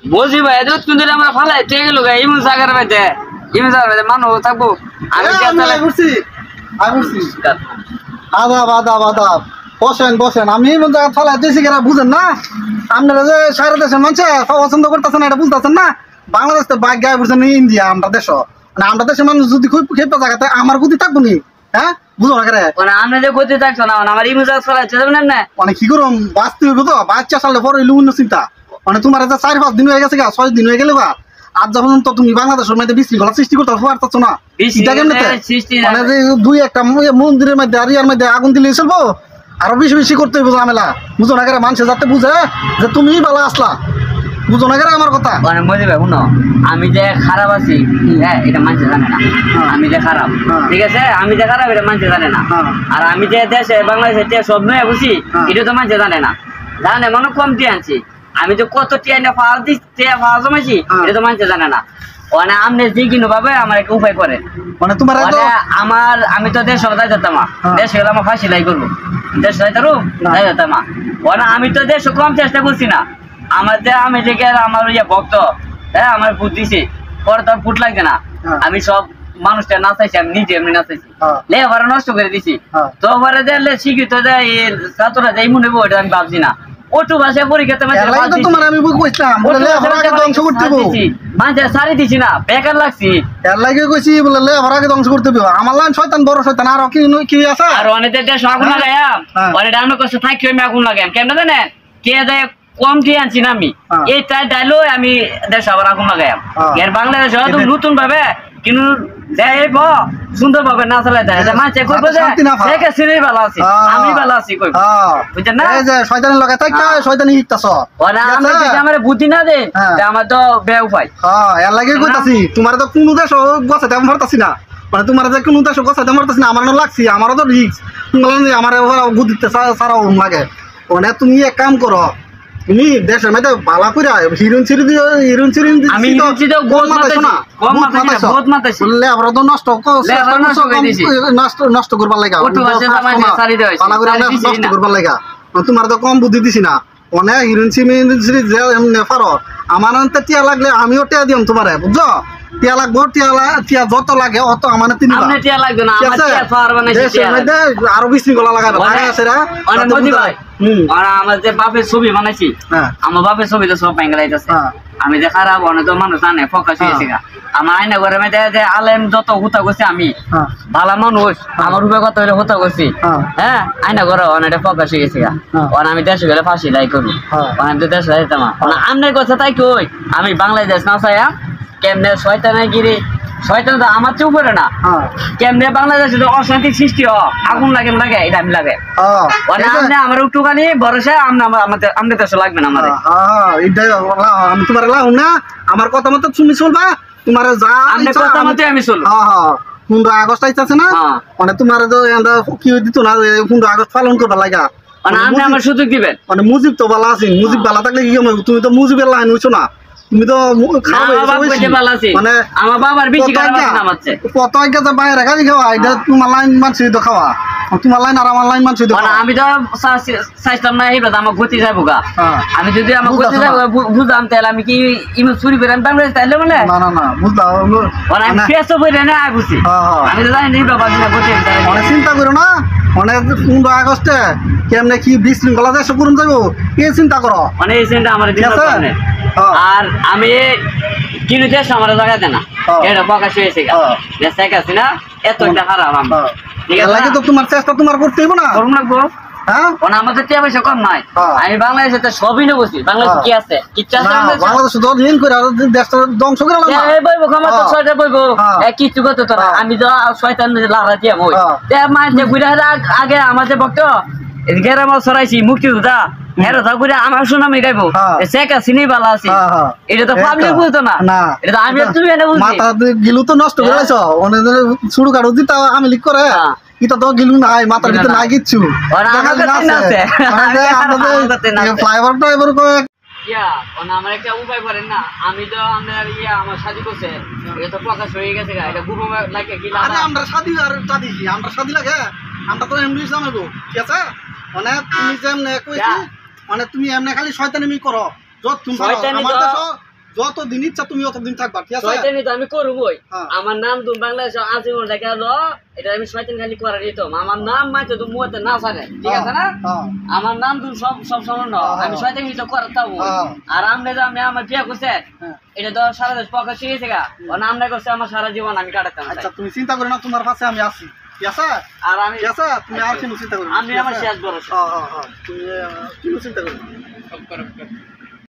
বলছি ভাই এত কিন্তু আমরা ফালাই তুই গেল ইমন সাগর বাইতে ইমন সাগর বাইতে মানুষ থাকবো আমি আদাব আদাব আদাব বসেন বসেন আমি এমন জায়গা ফালাই দিয়েছি কেনা বুঝেন না আপনারা যে সারা দেশের মানুষ পছন্দ করতেছেন এটা বুঝতেছেন না বাংলাদেশ তো বাইক গায়ে বুঝছেন ইন্ডিয়া আমরা দেশ মানে আমরা দেশের মানুষ যদি খুব খেপে জায়গাতে আমার গতি থাকবো নি হ্যাঁ বুঝো না কেন মানে আমরা যে গতি থাকছো না আমার ইমন সাগর ফালাইছে যাবেন না মানে কি করুন বাঁচতে হইব তো বাচ্চা সালে পরে অন্য চিন্তা মানে তোমার যে 4-5 দিন হয়ে গেছে গা 6 দিন হয়ে গেলে বা আজ যখন তো তুমি বাংলাদেশের মধ্যে বিশৃঙ্খলা সৃষ্টি করতে পারছো না মানে যে দুই একটা মন্দিরের মধ্যে আরিয়ার মধ্যে আগুন দিলে চলবো আরো বেশি বেশি করতে হইব ঝামেলা বুঝো না কেন মানুষের যাতে বুঝে যে তুমি ভালো আসলা বুঝো না কেন আমার কথা মানে মজি ভাই শুনো আমি যে খারাপ আছি হ্যাঁ এটা মানুষ জানে না আমি যে খারাপ ঠিক আছে আমি যে খারাপ এটা মানুষ জানে না আর আমি যে দেশে বাংলাদেশে সব নয় বুঝি এটা তো মানুষ জানে না জানে মনে কম দিয়ে আনছি আমি তো কত টিয়া ফাওয়া দিচ্ছি ফাওয়া জমাইছি এটা তো মানুষ জানে না মানে আপনি যে কিনো পাবে আমার একটা উপায় করে মানে তোমার আমার আমি তো দেশ যাই যেতাম দেশ গেলে আমার ফাঁসি লাই করবো দেশ যাইতারু যাই যেতাম মানে আমি তো দেশ কম চেষ্টা করছি না আমার যে আমি যে আমার ইয়ে ভক্ত হ্যাঁ আমার ফুট দিছি পরে তো ফুট লাগছে না আমি সব মানুষটা নাচাইছি আমি নিজে এমনি নাচাইছি লেখাপড়া নষ্ট করে দিছি তো পরে যে শিক্ষিত যে ছাত্ররা যাই মনে হবো এটা আমি ভাবছি না ওটু ভাষায় পরীক্ষাতে মানুষের সারি দিছি না বেকার লাগছি এর লাগে কইছি বলে লেখাপড়াকে ধ্বংস করতে হবে আমার লাইন শয়তান বড় শয়তান আর কি আছে আর অনেকের দেশ আগুন লাগাইয়াম অনেক অন্য কষ্ট থাকি আমি আগুন লাগাইম কেন জানেন কে যায় কম দিয়ে আনছি না আমি এই তাই ডাইলো আমি দেশ আবার আগুন লাগাইম এর বাংলাদেশ হয়তো নতুন ভাবে কিন্তু যাই সুন্দর ভাবে না চালাই দেয় মানুষ কইব যে সিনেই ভালো আছি আমি ভালো আছি কইব বুঝছেন না এই যে শয়তানের লগে থাকতা শয়তানি হিকতাছ ওরা আমার বুদ্ধি না দে আমার তো বে উপায় এর লাগে কইতাছি তোমার তো কোন দেশ গছাতে মারতাছি না মানে তোমার যে কোন দেশ গছাতে মারতাছি না আমার লাগছি আমারও তো রিস্ক আমার বুদ্ধিতে সারা লাগে মানে তুমি এক কাম করো তুমি দেশের মধ্যে বালা করে হিরোইন ছিড়ি দিও হিরোইন ছিড়ি আমি হিরোইন গোল মাতাইছো না কম মাতাইছো বহুত মাতাইছো বললে আমরা তো নষ্ট করবার লাগা ওটু আছে জামাই সারি দেই বালা করে নষ্ট করবার লাগা তোমার তো কম বুদ্ধি দিছি না অনেক হিরোইন ছিড়ি যে এমনি পারো আমার আনতে টিয়া লাগলে আমিও টিয়া দিম তোমারে বুঝছো টিয়া লাগবো টিয়া যত লাগে অত আমার তিনবা আপনি টিয়া লাগবে না আমার টিয়া ফার বানাইছি টিয়া আরো বিশৃঙ্খলা লাগাবে সেরা অনেক মজি ভাই আর আমার যে বাপের ছবি বানাইছি আমার বাপের ছবি তো সব বাংলাইতেছে আমি যে খারাপ অনেক তো মানুষ জানে ফোকাস হয়েছে আমার আয়না ঘরে মধ্যে যে আলেম যত হুতা করছি আমি ভালো মানুষ আমার রূপে কত হলে হুতা করছি হ্যাঁ আয়না ঘরে অনেক ফোকাস হয়ে গেছে আমি দেশে গেলে ফাঁসি লাই করবো আমি তো দেশে যাইতাম আপনার কথা তাই কই আমি বাংলাদেশ না চাইয়া কেমনে শয়তানে গিরি শয়তান তো আমার চেয়ে উপরে না কেমনে বাংলাদেশে অশান্তি সৃষ্টি আগুন লাগে লাগে এটা আমি লাগে আপনি আমার একটুখানি ভরসা আমাদের দেশে লাগবে না আমার আমি তোমার লাউ না আমার কথা মতো তুমি চলবা তোমার যা কথা মতো আমি চলবো 15 আগস্ট আইতাছে না মানে তোমার কি দিত না 15 আগস্ট পালন করবা লাগা মানে আপনি আমার সুযোগ দিবেন মানে মুজিব তো ভালো আছেন মুজিব ভালো থাকলে কি তুমি তো মুজিবের লাইন হইছো না তুমি তো মানে আমার বাবার বেশি কত বাইরে গাড়ি খাওয়া এটা তোমার লাইন মানছি তো খাওয়া তোমার লাইন আর আমার লাইন মানছি তো আমি তো চাইছিলাম না এইবার আমার গতি যাবো গা আমি যদি আমার গতি যাবো বুঝলাম তাহলে আমি কি ইমেল চুরি করে আমি বাংলাদেশ তাইলে বলে না না না বুঝলাম আমি ফেসও বলে না বুঝছি আমি তো জানি গতি চিন্তা করো না মানে 15 আগস্টে কেমনে কি বিশৃঙ্খলা দেশ করুন যাবো এই চিন্তা করো মানে এই চিন্তা আমার আর আমি কিনে দেশ আমার জায়গা দেয় না এটা প্রকাশ হয়েছে দেখাচ্ছি না এত একটা খারাপ লাগে তো তোমার চেষ্টা তোমার করতে হইব না করুন লাগবো আমাদের টাকা পয়সা কম নাই আমি বাংলাদেশে তো সবই নেবো বাংলাদেশে কি আছে বাংলাদেশ দেশটা ধ্বংস করে বইবো ক্ষমতা ছয়টা বইবো কিছু করতে তোরা আমি তো শয়তান লাড়া দিয়ে বই মাঝে ঘুরে আগে আমাদের ভক্ত গেরামল সরাইছি মুক্তিযোদ্ধা আমার সুনামি গাইবো সেকা চিনি ভালো আছে এটা তো পাবলিক বুঝতো না এটা আমি তুমি মাথা গিলু তো নষ্ট করেছ শুরু কাটো দিতা আমি লিখ করে এটা তো গিলু নাই মাথার ভিতরে না কিচ্ছু ফ্লাইওভারটা এবার আমার একটা উপায় করেন না আমি তো আমার আমার শাদি করছে এটা তো প্রকাশ হয়ে গেছে এটা গুরু লাগে কি আমরা শাদি আর শাদি আমরা শাদি লাগে আমরা তো এমনি জানাবো ঠিক আছে মানে তুমি যেমন কইছি মানে তুমি এমনি খালি শয়তানি করো যত তুমি যতদিন ইচ্ছা তুমি অতদিন থাকবা, ঠিক আছে? শয়তানি তো আমি করবই। হ্যাঁ। আমার নাম তুমি বাংলাদেশে আজীবন রেখে হলো, এটা আমি শয়তান খালি করে দিতাম। আমার নাম মাইতে তুমি মুহূর্তে না ছাড়ে, ঠিক আছে না? হ্যাঁ। আমার নাম তুমি সব সময় না, আমি শয়তানি তো করতাম। হ্যাঁ। আর আমরা যে আমি আমার বিয়ে করছে, হ্যাঁ। এটা তো সারা দেশ পক্ষে শিখেছে গা, ও নামটা করছে আমার সারা জীবন আমি কাটাতাম। আচ্ছা তুমি চিন্তা করো না, তোমার পাশে আমি আছি, ঠিক আছে? আর আমি ঠিক আছে, তুমি আর কোনো চিন্তা করো না, আমি ঠিক আমার আছে? শেষ ভরসা। তুমি কোনো চিন্তা করো না।